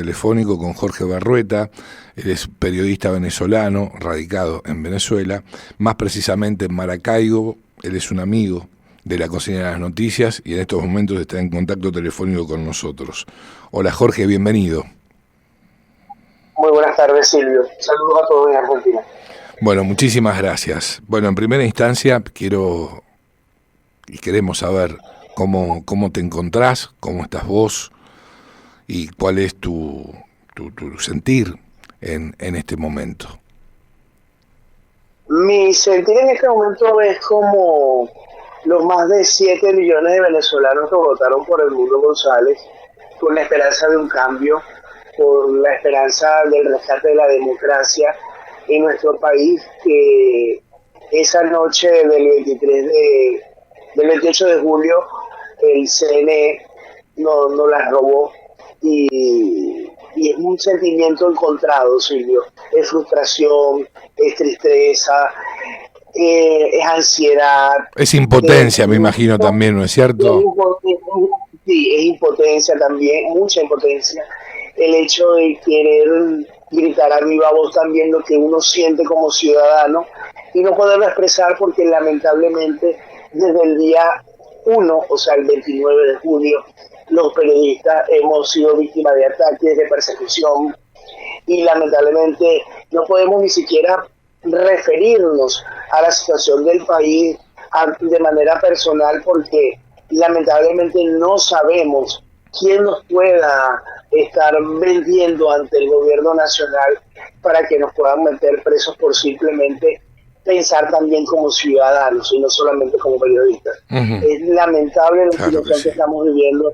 telefónico con Jorge Berrueta. Él es periodista venezolano, radicado en Venezuela, más precisamente en Maracaibo. Él es un amigo de la Cocina de las Noticias y en estos momentos está en contacto telefónico con nosotros. Hola Jorge, bienvenido. Muy buenas tardes, Silvio. Saludos a todos en Argentina. Bueno, muchísimas gracias. Bueno, en primera instancia queremos saber cómo te encontrás, cómo estás vos y cuál es tu sentir en este momento. Mi sentir en este momento es como los más de 7 millones de venezolanos que votaron por Edmundo González, con la esperanza de un cambio, con la esperanza del rescate de la democracia en nuestro país, que esa noche del 28 de julio el CNE no las robó y es un sentimiento encontrado, Silvio. Es frustración, es tristeza, es ansiedad. Es impotencia, me imagino también, ¿no es cierto? Sí, es impotencia también, mucha impotencia. El hecho de querer gritar a viva voz también lo que uno siente como ciudadano y no poderlo expresar porque lamentablemente desde el día 1, o sea el 29 de julio, los periodistas hemos sido víctimas de ataques, de persecución y lamentablemente no podemos ni siquiera referirnos a la situación del país de manera personal porque lamentablemente no sabemos quién nos pueda estar vendiendo ante el gobierno nacional para que nos puedan meter presos por simplemente pensar también como ciudadanos y no solamente como periodistas. Uh-huh. Es lamentable la situación que estamos viviendo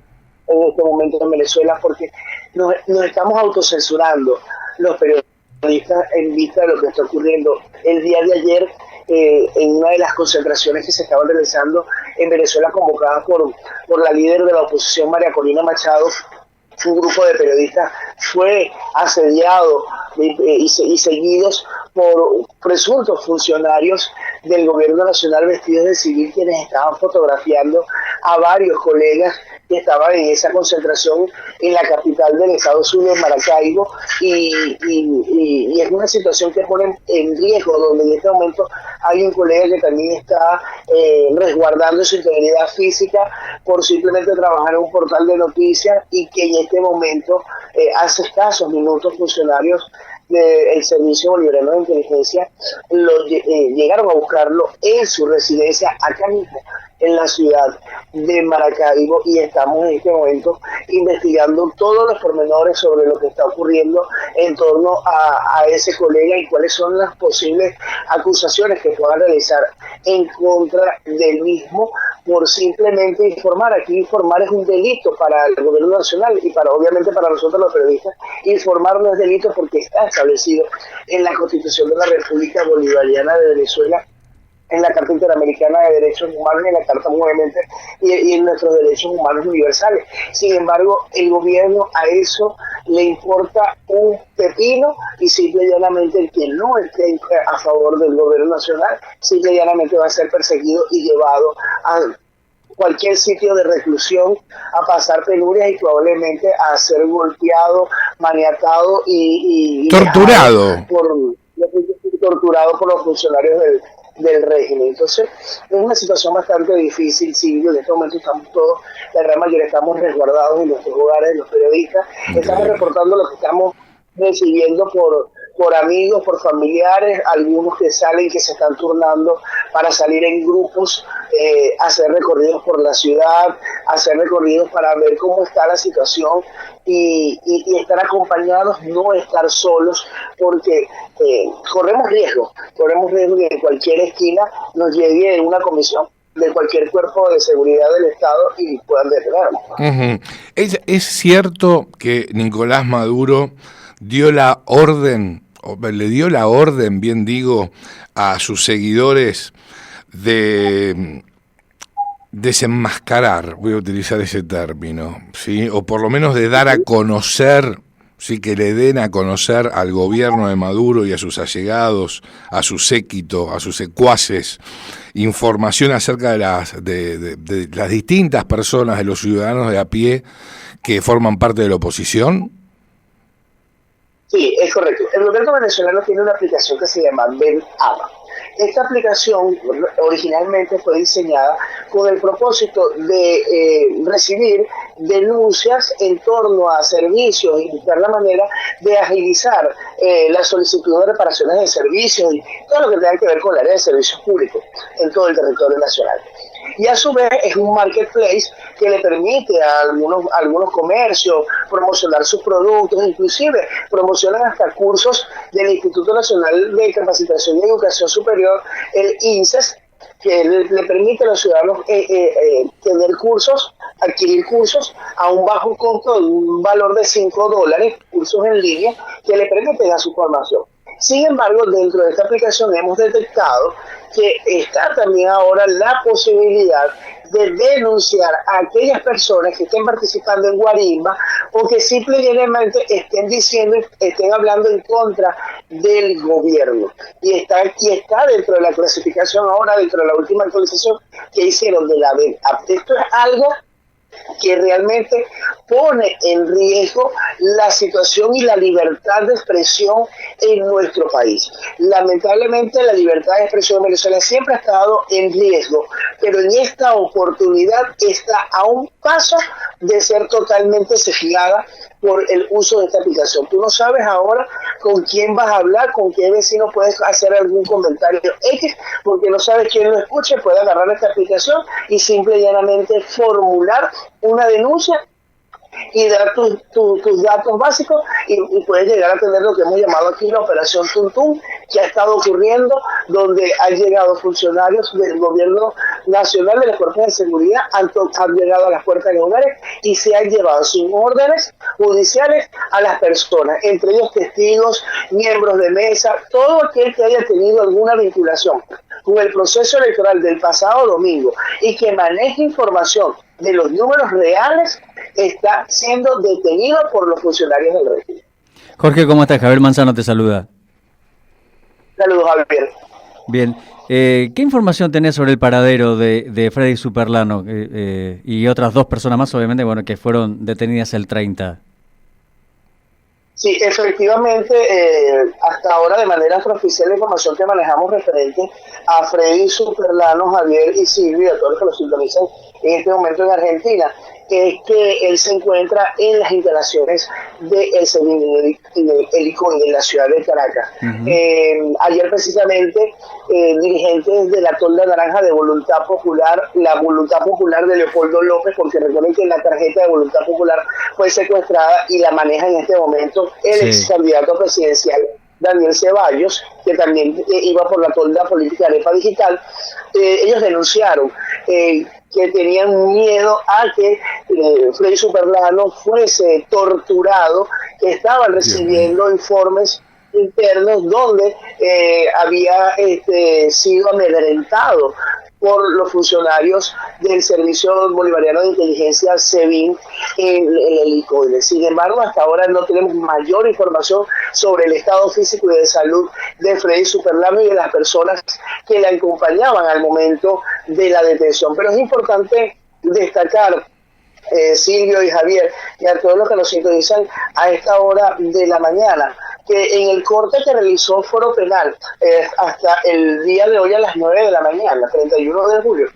en este momento en Venezuela porque nos estamos autocensurando los periodistas en vista de lo que está ocurriendo. El día de ayer, en una de las concentraciones que se estaban realizando en Venezuela convocadas por la líder de la oposición, María Corina Machado, un grupo de periodistas fue asediado y seguidos por presuntos funcionarios del gobierno nacional vestidos de civil, quienes estaban fotografiando a varios colegas que estaban en esa concentración en la capital del estado Zulia, en Maracaibo, y es una situación que pone en riesgo, donde en este momento hay un colega que también está resguardando su integridad física por simplemente trabajar en un portal de noticias y que en este momento, hace escasos minutos, funcionarios del Servicio Bolivariano de Inteligencia llegaron a buscarlo en su residencia acá mismo en la ciudad de Maracaibo y estamos en este momento investigando todos los pormenores sobre lo que está ocurriendo en torno a ese colega y cuáles son las posibles acusaciones que puedan realizar en contra del mismo por simplemente informar. Aquí informar es un delito para el gobierno nacional y obviamente para nosotros los periodistas. Informar no es delito porque está establecido en la Constitución de la República Bolivariana de Venezuela, en la Carta Interamericana de Derechos Humanos y en la Carta nuevamente y en nuestros derechos humanos universales. Sin embargo, el gobierno a eso le importa un pepino y simple y llanamente el que no esté a favor del gobierno nacional, simple y llanamente va a ser perseguido y llevado a cualquier sitio de reclusión a pasar penurias y probablemente a ser golpeado, maniatado y torturado por los funcionarios del régimen. Entonces es una situación bastante difícil, Silvio. En este momento estamos todos, la gran mayoría estamos resguardados en nuestros hogares, los periodistas. Estamos reportando lo que estamos recibiendo por amigos, por familiares, algunos que se están turnando para salir en grupos, hacer recorridos por la ciudad, hacer recorridos para ver cómo está la situación y estar acompañados, no estar solos, porque corremos riesgo de que en cualquier esquina nos llegue una comisión de cualquier cuerpo de seguridad del Estado y puedan detenernos. Uh-huh. ¿Es cierto que Nicolás Maduro le dio la orden, bien digo, a sus seguidores de desenmascarar, voy a utilizar ese término, ¿sí? O por lo menos de dar a conocer, sí, que le den a conocer al gobierno de Maduro y a sus allegados, a su séquito, a sus secuaces, información acerca de las distintas personas, de los ciudadanos de a pie que forman parte de la oposición? Sí, es correcto. El gobierno venezolano tiene una aplicación que se llama BenAva. Esta aplicación originalmente fue diseñada con el propósito de recibir denuncias en torno a servicios y buscar la manera de agilizar la solicitud de reparaciones de servicios y todo lo que tenga que ver con el área de servicios públicos en todo el territorio nacional. Y a su vez es un marketplace que le permite a algunos comercios promocionar sus productos, inclusive promocionan hasta cursos del Instituto Nacional de Capacitación y Educación Superior, el INSES, que le permite a los ciudadanos tener cursos, adquirir cursos a un bajo costo, de un valor de $5, cursos en línea que le permiten a su formación. Sin embargo, dentro de esta aplicación hemos detectado que está también ahora la posibilidad de denunciar a aquellas personas que estén participando en guarimba o que simplemente estén hablando en contra del gobierno. Y está dentro de la clasificación ahora, dentro de la última actualización que hicieron de la BenAva. Esto es algo que realmente pone en riesgo la situación y la libertad de expresión en nuestro país. Lamentablemente la libertad de expresión en Venezuela siempre ha estado en riesgo, pero en esta oportunidad está a un paso de ser totalmente cegada por el uso de esta aplicación. Tú no sabes ahora con quién vas a hablar, con qué vecino puedes hacer algún comentario X, porque no sabes quién lo escuche, puede agarrar esta aplicación y simple y llanamente formular una denuncia y dar tus datos básicos y puedes llegar a tener lo que hemos llamado aquí la operación Tuntún, que ha estado ocurriendo, donde han llegado funcionarios del gobierno nacional, de las fuerzas de seguridad, han llegado a las puertas de hogares y se han llevado sin órdenes judiciales a las personas, entre ellos testigos, miembros de mesa, todo aquel que haya tenido alguna vinculación con el proceso electoral del pasado domingo y que maneje información de los números reales, está siendo detenido por los funcionarios del régimen. Jorge, ¿cómo estás? Javier Manzano te saluda. Saludos, Javier. Bien. ¿Qué información tenés sobre el paradero de Freddy Superlano y otras dos personas más, obviamente, bueno, que fueron detenidas el 30? Sí, efectivamente, hasta ahora de manera extraoficial la información que manejamos referente a Freddy Superlano, Javier y Silvio, a todos los que lo sintonizan en este momento en Argentina, es que él se encuentra en las instalaciones del Seminario Helicoide en la ciudad de Caracas. Ayer precisamente dirigentes de la Tolda Naranja de Voluntad Popular, la Voluntad Popular de Leopoldo López, porque recuerden que la tarjeta de Voluntad Popular fue secuestrada y la maneja en este momento el ex candidato presidencial Daniel Ceballos, que también iba por la tolda política Arepa Digital. Ellos denunciaron que tenían miedo a que Freddy Superlano fuese torturado, que estaban recibiendo informes internos donde había sido amedrentado por los funcionarios del Servicio Bolivariano de Inteligencia SEBIN en el Helicoide. Sin embargo, hasta ahora no tenemos mayor información sobre el estado físico y de salud de Freddy Superlano y de las personas que le acompañaban al momento de la detención. Pero es importante destacar, Silvio y Javier, y a todos los que nos sintonizan a esta hora de la mañana, que en el corte que realizó Foro Penal hasta el día de hoy a las 9 de la mañana, 31 de julio,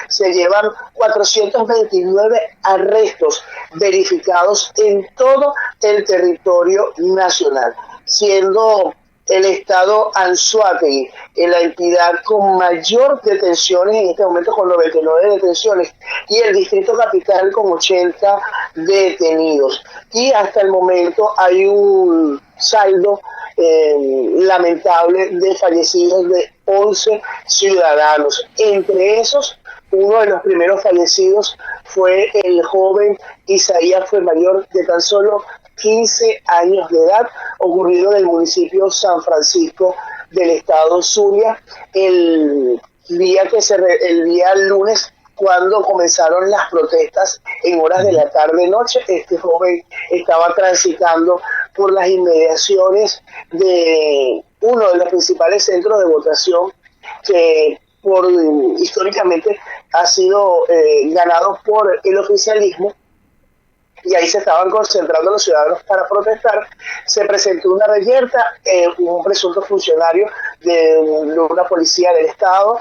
se llevan 429 arrestos verificados en todo el territorio nacional, siendo el estado Anzoátegui la entidad con mayor detenciones en este momento, con 99 detenciones, y el distrito capital con 80 detenidos. Y hasta el momento hay un saldo lamentable de fallecidos de 11 ciudadanos. Entre esos, uno de los primeros fallecidos fue el joven Isaías Fuenmayor, de tan solo 15 años de edad, ocurrido en el municipio San Francisco del estado Zulia el día lunes, cuando comenzaron las protestas en horas de la tarde-noche. Este joven estaba transitando por las inmediaciones de uno de los principales centros de votación que históricamente ha sido ganado por el oficialismo, y ahí se estaban concentrando los ciudadanos para protestar. Se presentó una reyerta, un presunto funcionario de una policía del Estado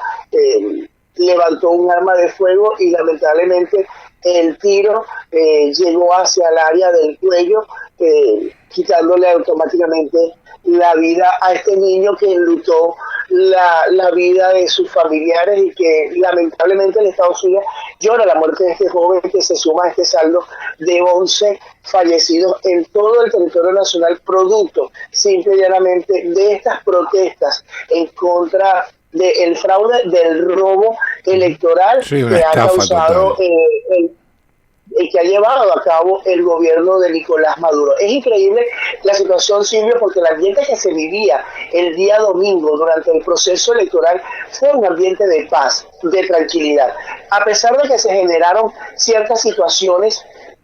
levantó un arma de fuego y lamentablemente el tiro llegó hacia el área del cuello, quitándole automáticamente la vida a este niño que enlutó la vida de sus familiares y que lamentablemente el Estado Zulia llora la muerte de este joven, que se suma a este saldo de 11 fallecidos en todo el territorio nacional, producto simple y llanamente de estas protestas en contra del fraude, del robo electoral, sí, que ha causado que ha llevado a cabo el gobierno de Nicolás Maduro. Es increíble la situación, Silvio, porque el ambiente que se vivía el día domingo durante el proceso electoral fue un ambiente de paz, de tranquilidad, a pesar de que se generaron ciertas situaciones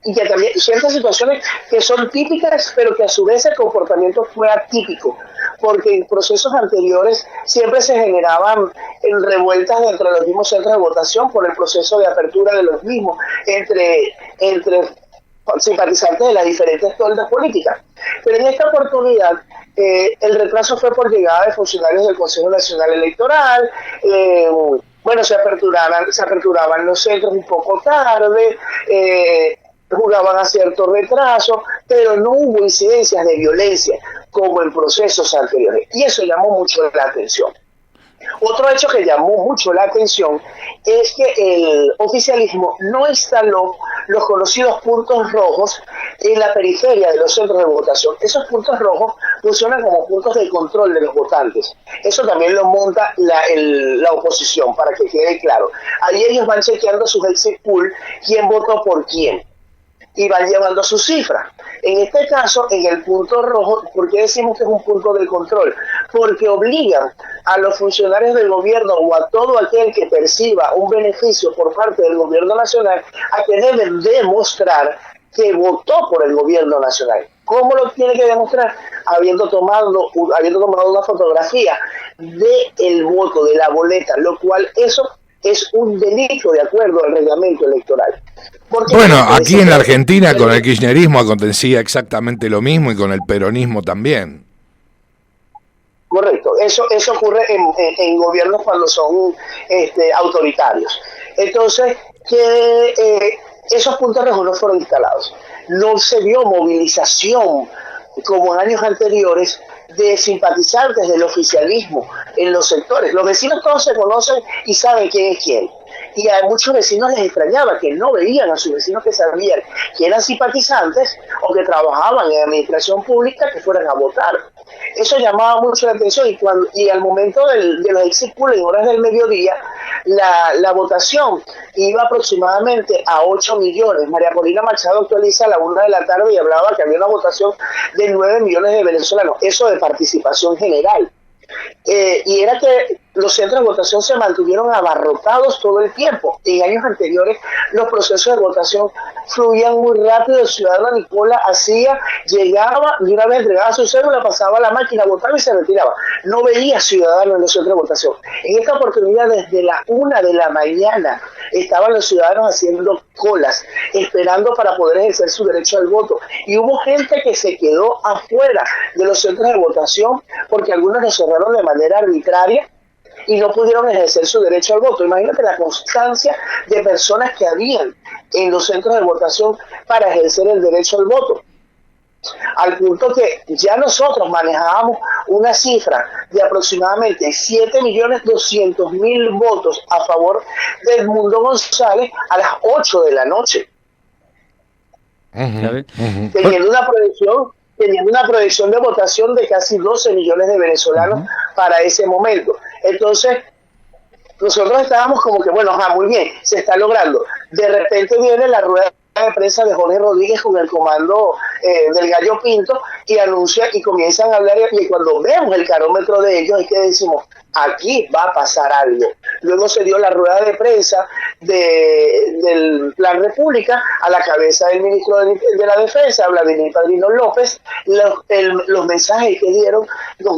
y que también ciertas situaciones que son típicas, pero que a su vez el comportamiento fue atípico, porque en procesos anteriores siempre se generaban revueltas dentro de los mismos centros de votación por el proceso de apertura de los mismos entre simpatizantes de las diferentes toldas políticas. Pero en esta oportunidad el retraso fue por llegada de funcionarios del Consejo Nacional Electoral. Bueno, se aperturaban los centros un poco tarde, jugaban a cierto retraso, pero no hubo incidencias de violencia como en procesos anteriores, y eso llamó mucho la atención. Otro hecho que llamó mucho la atención es que el oficialismo no instaló los conocidos puntos rojos en la periferia de los centros de votación. Esos puntos rojos funcionan como puntos de control de los votantes. Eso también lo monta la oposición, para que quede claro. Ahí ellos van chequeando sus exit poll, quién votó por quién, y van llevando su cifra. En este caso, en el punto rojo, ¿por qué decimos que es un punto de control? Porque obligan a los funcionarios del gobierno o a todo aquel que perciba un beneficio por parte del gobierno nacional a que deben demostrar que votó por el gobierno nacional. ¿Cómo lo tiene que demostrar? Habiendo tomado una fotografía del voto, de la boleta, lo cual eso es un delito de acuerdo al reglamento electoral. Bueno, aquí en la Argentina con el kirchnerismo acontecía exactamente lo mismo y con el peronismo también. Correcto, eso ocurre en gobiernos cuando son autoritarios. Entonces, que esos puntos rojos no fueron instalados. No se vio movilización como en años anteriores de simpatizantes del oficialismo en los sectores. Los vecinos todos se conocen y saben quién es quién. Y a muchos vecinos les extrañaba que no veían a sus vecinos que sabían que eran simpatizantes o que trabajaban en administración pública que fueran a votar. Eso llamaba mucho la atención y al momento de los exit poll en horas del mediodía, la votación iba aproximadamente a 8 millones. María Paulina Machado actualiza a la 1 de la tarde y hablaba que había una votación de 9 millones de venezolanos, eso de participación general. Y era que los centros de votación se mantuvieron abarrotados todo el tiempo. En años anteriores los procesos de votación fluían muy rápido. El ciudadano Nicola llegaba, de una vez entregaba su cédula, pasaba a la máquina, votaba y se retiraba. No veía ciudadanos en los centros de votación. En esta oportunidad, desde la 1 de la mañana, estaban los ciudadanos haciendo colas, esperando para poder ejercer su derecho al voto. Y hubo gente que se quedó afuera de los centros de votación porque algunos los cerraron de manera arbitraria y no pudieron ejercer su derecho al voto. Imagínate la constancia de personas que habían en los centros de votación para ejercer el derecho al voto. Al punto que ya nosotros manejábamos una cifra de aproximadamente 7.200.000 votos a favor de Edmundo González a las 8 de la noche. Teniendo una proyección de votación de casi 12 millones de venezolanos para ese momento. Entonces, nosotros estábamos como que, bueno, muy bien, se está logrando. De repente viene la rueda de prensa de Jorge Rodríguez con el comando del Gallo Pinto y anuncia y comienzan a hablar, y cuando vemos el carómetro de ellos es que decimos, aquí va a pasar algo. Luego se dio la rueda de prensa del Plan República a la cabeza del ministro de la Defensa, Vladimir Padrino López. Los mensajes que dieron nos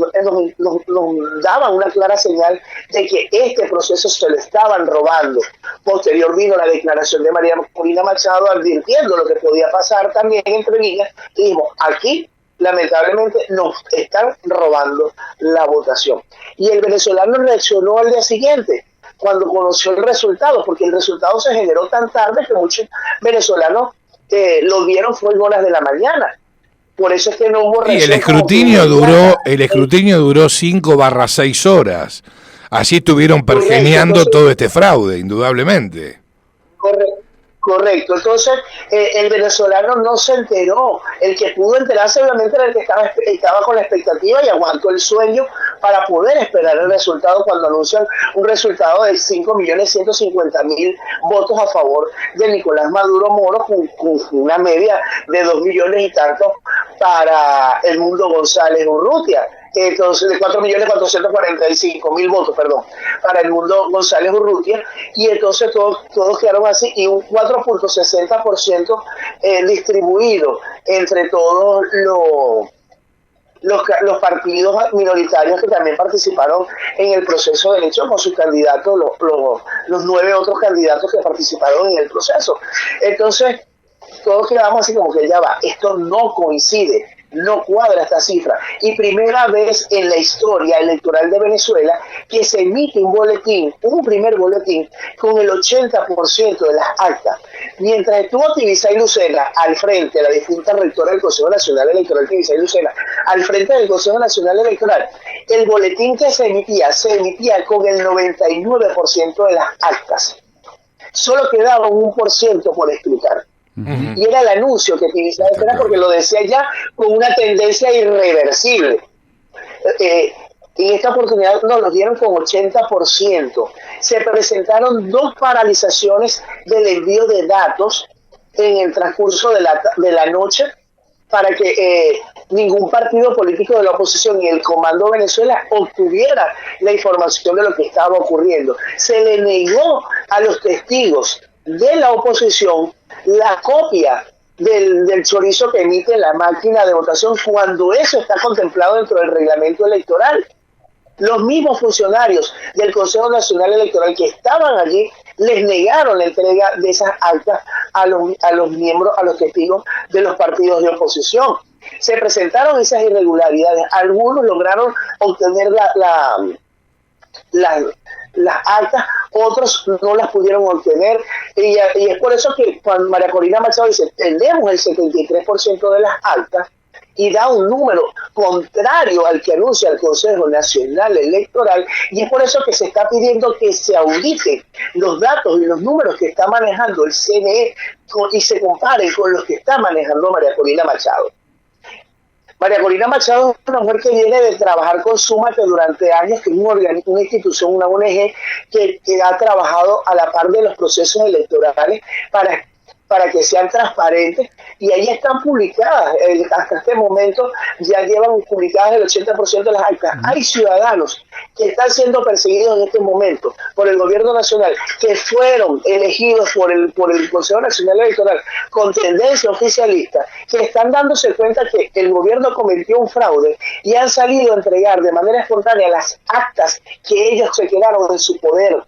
daban una clara señal de que este proceso se lo estaban robando. Posterior vino la declaración de María Corina Machado advirtiendo lo que podía pasar también entre líneas, y dijimos, aquí lamentablemente nos están robando la votación. Y el venezolano reaccionó al día siguiente, cuando conoció el resultado, porque el resultado se generó tan tarde que muchos venezolanos lo vieron fue en horas de la mañana. Por eso es que no hubo reacción. Y el escrutinio duró 5/6 horas. Así estuvieron pergeneando todo este fraude, indudablemente. Correcto. Entonces, el venezolano no se enteró. El que pudo enterarse, obviamente, era el que estaba con la expectativa y aguantó el sueño para poder esperar el resultado cuando anuncian un resultado de 5.150.000 votos a favor de Nicolás Maduro Moro, con una media de 2 millones y tantos para Edmundo González Urrutia. Entonces, de 4.445.000 votos, para Edmundo González Urrutia, y entonces todos quedaron así, y un 4.60% distribuido entre todos los partidos minoritarios que también participaron en el proceso de elección con sus candidatos, los 9 otros candidatos que participaron en el proceso. Entonces, todos quedamos así como que ya va, esto no coincide, no cuadra esta cifra. Y primera vez en la historia electoral de Venezuela que se emite un primer boletín con el 80% de las actas. Mientras estuvo Tibisay Lucena al frente, la distinta rectora del Consejo Nacional Electoral, Tibisay Lucena, al frente del Consejo Nacional Electoral, el boletín que se emitía con el 99% de las actas. Solo quedaba un 1% por explicar. Y era el anuncio que Tibisay era, porque lo decía ya con una tendencia irreversible. En esta oportunidad nos lo dieron con 80%. Se presentaron 2 paralizaciones del envío de datos en el transcurso de la noche para que ningún partido político de la oposición y el Comando Venezuela obtuviera la información de lo que estaba ocurriendo. Se le negó a los testigos de la oposición la copia del chorizo que emite la máquina de votación, cuando eso está contemplado dentro del reglamento electoral. Los mismos funcionarios del Consejo Nacional Electoral que estaban allí les negaron la entrega de esas actas a los miembros, a los testigos de los partidos de oposición. Se presentaron esas irregularidades. Algunos lograron obtener las actas, otros no las pudieron obtener, y es por eso que cuando María Corina Machado dice tenemos el 73% de las actas, y da un número contrario al que anuncia el Consejo Nacional Electoral, y es por eso que se está pidiendo que se auditen los datos y los números que está manejando el CNE y se comparen con los que está manejando María Corina Machado. María Corina Machado es una mujer que viene de trabajar con Súmate durante años, que es una institución, una ONG que ha trabajado a la par de los procesos electorales para que sean transparentes, y ahí están publicadas, hasta este momento ya llevan publicadas el 80% de las actas. Hay ciudadanos que están siendo perseguidos en este momento por el gobierno nacional, que fueron elegidos por el Consejo Nacional Electoral con tendencia oficialista, que están dándose cuenta que el gobierno cometió un fraude y han salido a entregar de manera espontánea las actas que ellos se quedaron en su poder.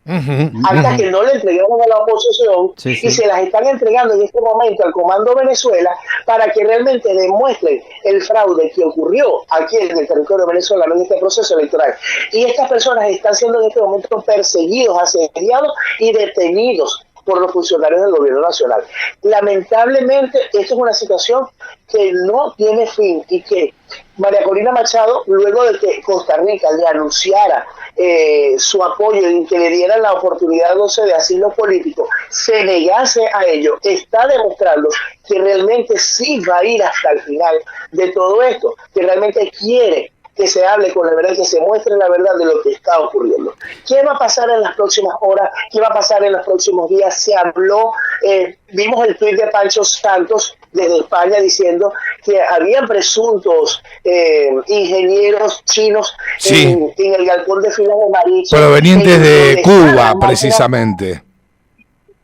Actas que no le entregaron a la oposición, y se las están entregando en este momento al Comando Venezuela para que realmente demuestren el fraude que ocurrió aquí en el territorio venezolano en este proceso electoral. Y estas personas están siendo en este momento perseguidos, asediados y detenidos por los funcionarios del gobierno nacional. Lamentablemente, esto es una situación que no tiene fin, y que María Corina Machado, luego de que Costa Rica le anunciara su apoyo y que le dieran la oportunidad de asilo político, se negase a ello, está demostrando que realmente sí va a ir hasta el final de todo esto, que realmente quiere que se hable con la verdad, que se muestre la verdad de lo que está ocurriendo. ¿Qué va a pasar en las próximas horas? ¿Qué va a pasar en los próximos días? Se habló, vimos el tuit de Pancho Santos desde España diciendo que habían presuntos ingenieros chinos en el galpón de filas de Mariche. Provenientes de Cuba, precisamente.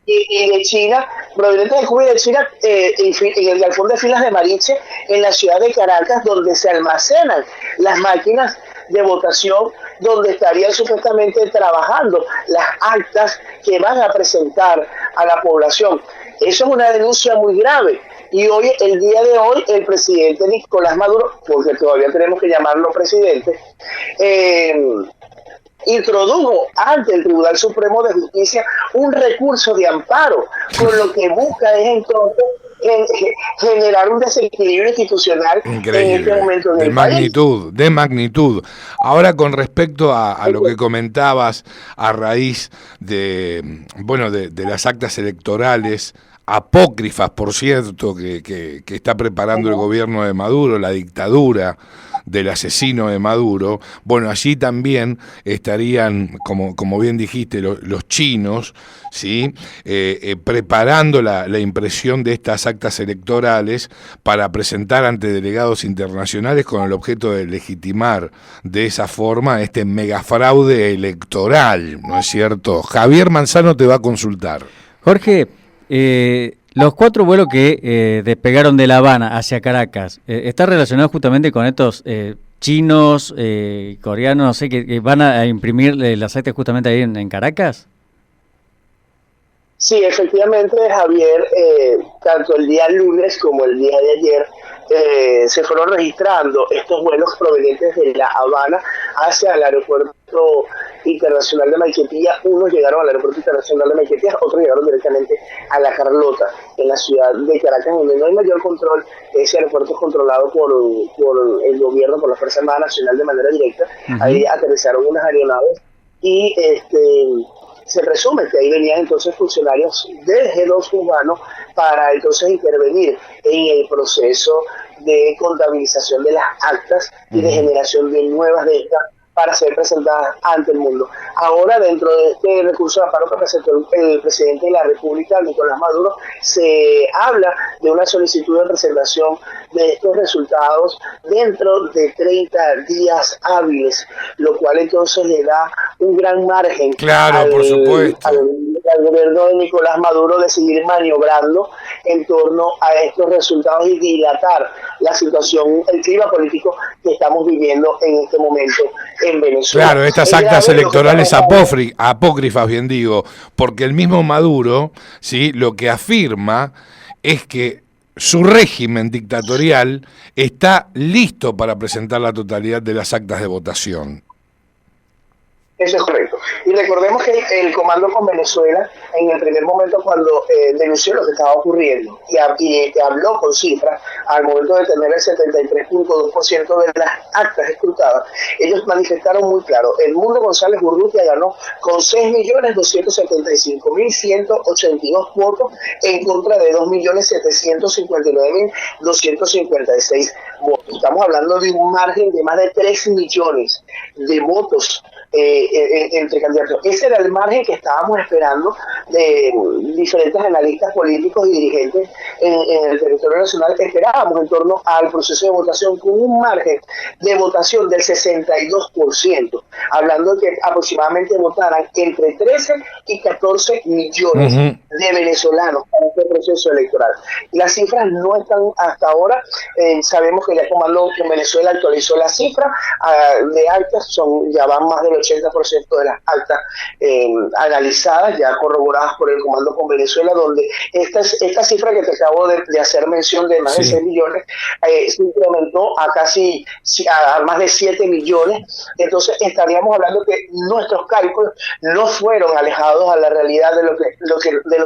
Y de China, provenientes de Cuba y de China, en el galpón de filas de Mariche, en la ciudad de Caracas, donde se almacenan las máquinas de votación, donde estarían supuestamente trabajando las actas que van a presentar a la población. Eso es una denuncia muy grave. Y hoy, el día de hoy, el presidente Nicolás Maduro, porque todavía tenemos que llamarlo presidente, introdujo ante el Tribunal Supremo de Justicia un recurso de amparo, con lo que busca es entonces generar un desequilibrio institucional. Increíble, en este momento de magnitud, de magnitud. Ahora, con respecto a lo que comentabas a raíz de, bueno, de las actas electorales apócrifas, por cierto, que está preparando el gobierno de Maduro, la dictadura del asesino de Maduro, bueno, allí también estarían, como bien dijiste, los chinos, ¿sí? Preparando la impresión de estas actas electorales para presentar ante delegados internacionales con el objeto de legitimar de esa forma este megafraude electoral, ¿no es cierto? Javier Manzano te va a consultar. Jorge, los 4 vuelos que despegaron de La Habana hacia Caracas, ¿está relacionado justamente con estos chinos, coreanos, no sé, que van a imprimir las actas justamente ahí en Caracas? Sí, efectivamente, Javier, tanto el día lunes como el día de ayer se fueron registrando estos vuelos provenientes de La Habana hacia el aeropuerto internacional de Maiquetía. Unos llegaron al aeropuerto internacional de Maiquetía, otros llegaron directamente a La Carlota, en la ciudad de Caracas, donde no hay mayor control. Ese aeropuerto es controlado por el gobierno, por la Fuerza Armada Nacional de manera directa. Ahí aterrizaron unas aeronaves y se presume que ahí venían entonces funcionarios del G2 cubano para entonces intervenir en el proceso de contabilización de las actas y de generación de nuevas de estas para ser presentadas ante el mundo. Ahora, dentro de este recurso de amparo que presentó el presidente de la República, Nicolás Maduro, se habla de una solicitud de presentación de estos resultados dentro de 30 días hábiles, lo cual entonces le da un gran margen por supuesto, al gobierno de Nicolás Maduro de seguir maniobrando en torno a estos resultados y dilatar la situación, el clima político que estamos viviendo en este momento en Venezuela. Claro, estas actas electorales apócrifas, bien digo, porque el mismo Maduro, ¿sí?, lo que afirma es que su régimen dictatorial está listo para presentar la totalidad de las actas de votación. Eso es correcto. Y recordemos que el Comando con Venezuela, en el primer momento cuando denunció lo que estaba ocurriendo y habló con cifras, al momento de tener el 73.2% de las actas escrutadas, ellos manifestaron muy claro: el Mundo González Urrutia ganó con 6.275.182 votos en contra de 2.759.256 votos. Estamos hablando de un margen de más de 3 millones de votos entre candidatos. Ese era el margen que estábamos esperando de diferentes analistas políticos y dirigentes en el territorio nacional. Esperábamos en torno al proceso de votación con un margen de votación del 62%, hablando de que aproximadamente votaran entre 13 y 14 millones de venezolanos en este proceso electoral. Las cifras no están hasta ahora, sabemos que ya el Comando en Venezuela actualizó las cifras de actas, ya van más del 80% de las actas analizadas, ya corroboradas por el Comando con Venezuela, donde esta cifra que te acabo de hacer mención de más de 6 millones se incrementó a a más de 7 millones. Entonces estaríamos hablando que nuestros cálculos no fueron alejados a la realidad de lo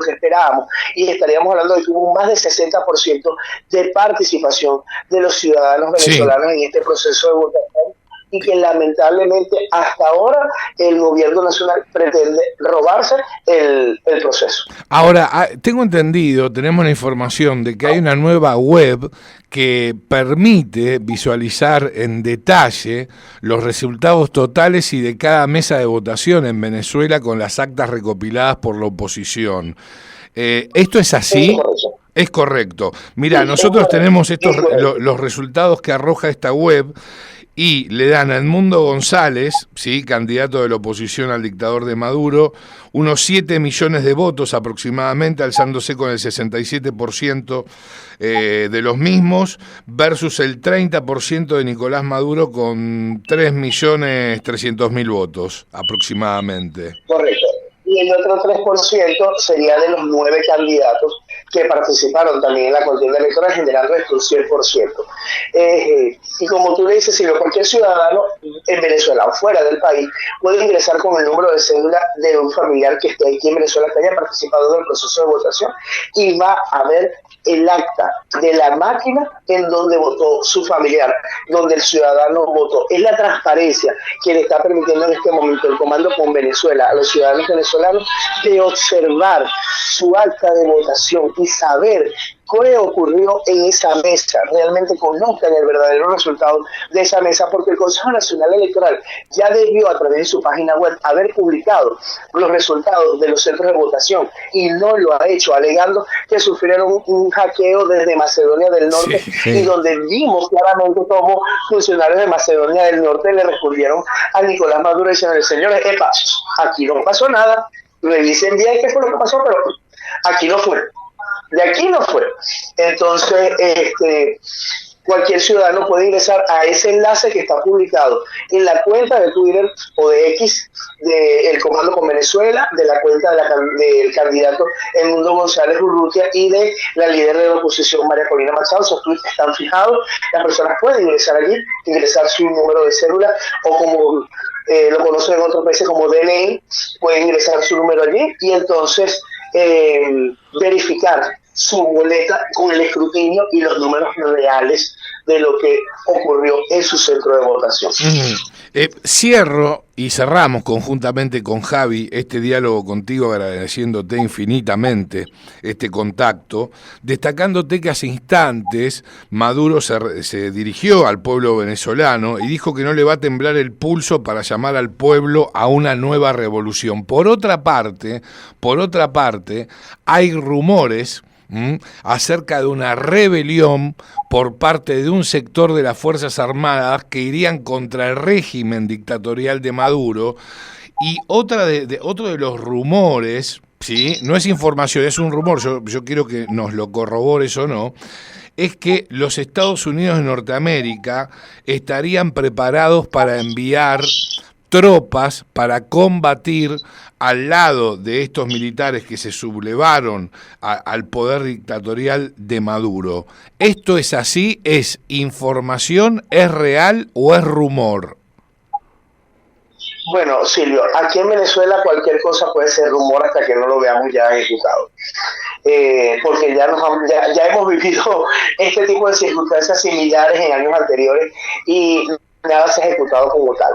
que esperábamos, y estaríamos hablando de que hubo más del 60% de participación de los ciudadanos venezolanos en este proceso de votación, y que lamentablemente hasta ahora el gobierno nacional pretende robarse el proceso. Ahora, tengo entendido, tenemos la información de que hay una nueva web que permite visualizar en detalle los resultados totales y de cada mesa de votación en Venezuela con las actas recopiladas por la oposición. ¿Esto es así? Es correcto. Mira, nosotros tenemos los resultados que arroja esta web y le dan a Edmundo González, ¿sí?, candidato de la oposición al dictador de Maduro, unos 7 millones de votos aproximadamente, alzándose con el 67% de los mismos, versus el 30% de Nicolás Maduro con 3.300.000 votos aproximadamente. Correcto. Y el otro 3% sería de los 9 candidatos que participaron también en la contienda electoral, generando esto un 100%. Y como tú le dices, si cualquier ciudadano en Venezuela o fuera del país puede ingresar con el número de cédula de un familiar que esté aquí en Venezuela, que haya participado en el proceso de votación, y va a ver el acta de la máquina en donde votó su familiar, donde el ciudadano votó. Es la transparencia que le está permitiendo en este momento el Comando con Venezuela a los ciudadanos venezolanos de observar su acta de votación y saber qué ocurrió en esa mesa, realmente conozcan el verdadero resultado de esa mesa, porque el Consejo Nacional Electoral ya debió a través de su página web haber publicado los resultados de los centros de votación y no lo ha hecho, alegando que sufrieron un hackeo desde Macedonia del Norte, y donde vimos claramente cómo funcionarios de Macedonia del Norte le respondieron a Nicolás Maduro diciendo: señores, epa, aquí no pasó nada, revisen bien qué fue lo que pasó, pero aquí no fue. De aquí no fue. Entonces, cualquier ciudadano puede ingresar a ese enlace que está publicado en la cuenta de Twitter o de X del Comando con Venezuela, de la cuenta del candidato Edmundo González Urrutia y de la líder de la oposición María Corina Machado. Esos tweets están fijados, las personas pueden ingresar allí, ingresar su número de cédula o como lo conocen en otros países como DNI, pueden ingresar su número allí y entonces verificar su boleta con el escrutinio y los números reales de lo que ocurrió en su centro de votación. Cierro y cerramos conjuntamente con Javi este diálogo contigo, agradeciéndote infinitamente este contacto, destacándote que hace instantes Maduro se dirigió al pueblo venezolano y dijo que no le va a temblar el pulso para llamar al pueblo a una nueva revolución. Por otra parte, hay rumores acerca de una rebelión por parte de un sector de las Fuerzas Armadas que irían contra el régimen dictatorial de Maduro, y otro de los rumores, ¿sí?, no es información, es un rumor, yo quiero que nos lo corrobores o no, es que los Estados Unidos de Norteamérica estarían preparados para enviar tropas para combatir al lado de estos militares que se sublevaron al poder dictatorial de Maduro. ¿Esto es así? ¿Es información? ¿Es real o es rumor? Bueno, Silvio, aquí en Venezuela cualquier cosa puede ser rumor hasta que no lo veamos ya ejecutado. Porque ya hemos vivido este tipo de circunstancias similares en años anteriores y nada se ha ejecutado como tal.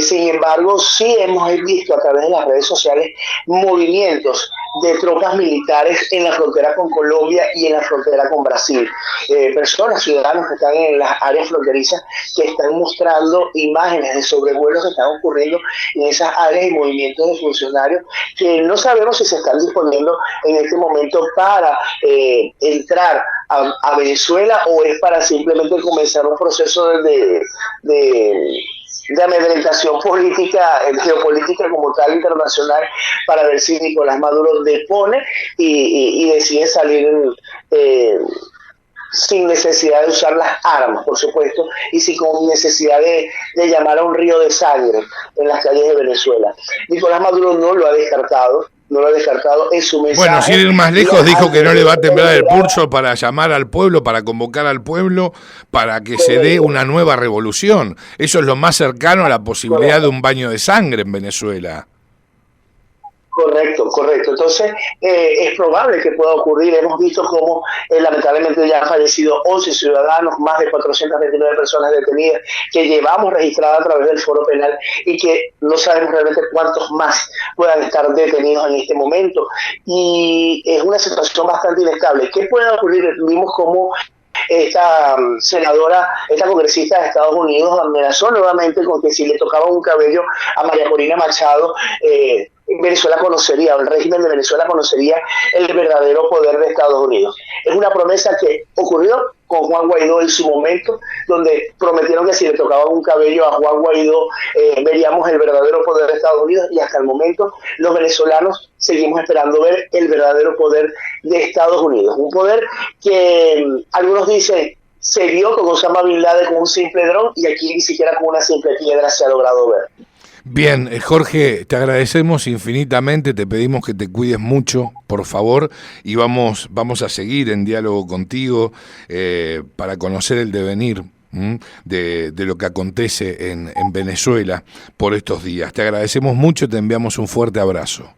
Sin embargo, sí hemos visto a través de las redes sociales movimientos de tropas militares en la frontera con Colombia y en la frontera con Brasil. Personas, ciudadanos que están en las áreas fronterizas que están mostrando imágenes de sobrevuelos que están ocurriendo en esas áreas y movimientos de funcionarios que no sabemos si se están disponiendo en este momento para entrar a Venezuela o es para simplemente comenzar un proceso de amedrentación política, geopolítica como tal internacional, para ver si Nicolás Maduro depone y decide salir sin necesidad de usar las armas, por supuesto, y sin necesidad de llamar a un río de sangre en las calles de Venezuela. Nicolás Maduro no lo ha descartado en su mensaje. Bueno, sin ir más lejos, dijo que no le va a temblar el pulso para llamar al pueblo, para convocar al pueblo, para que se dé una nueva revolución. Eso es lo más cercano a la posibilidad de un baño de sangre en Venezuela. Correcto, correcto. Entonces, es probable que pueda ocurrir. Hemos visto cómo lamentablemente ya han fallecido 11 ciudadanos, más de 429 personas detenidas, que llevamos registradas a través del Foro Penal y que no sabemos realmente cuántos más puedan estar detenidos en este momento. Y es una situación bastante inestable. ¿Qué puede ocurrir? Vimos cómo esta senadora, esta congresista de Estados Unidos amenazó nuevamente con que si le tocaba un cabello a María Corina Machado, Venezuela conocería, o el régimen de Venezuela conocería el verdadero poder de Estados Unidos. Es una promesa que ocurrió con Juan Guaidó en su momento, donde prometieron que si le tocaba un cabello a Juan Guaidó, veríamos el verdadero poder de Estados Unidos, y hasta el momento los venezolanos seguimos esperando ver el verdadero poder de Estados Unidos. Un poder que algunos dicen se vio con Osama Bin Laden con un simple dron, y aquí ni siquiera con una simple piedra se ha logrado ver. Bien, Jorge, te agradecemos infinitamente, te pedimos que te cuides mucho, por favor, y vamos a seguir en diálogo contigo para conocer el devenir de lo que acontece en Venezuela por estos días. Te agradecemos mucho, te enviamos un fuerte abrazo.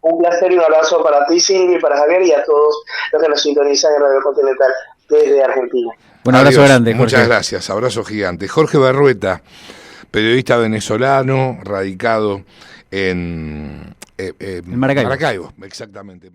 Un placer y un abrazo para ti, Silvia, y para Javier, y a todos los que nos sintonizan en Radio Continental desde Argentina. Un abrazo grande, Jorge. Muchas gracias, abrazo gigante. Jorge Berrueta, periodista venezolano, radicado en Maracaibo. Exactamente.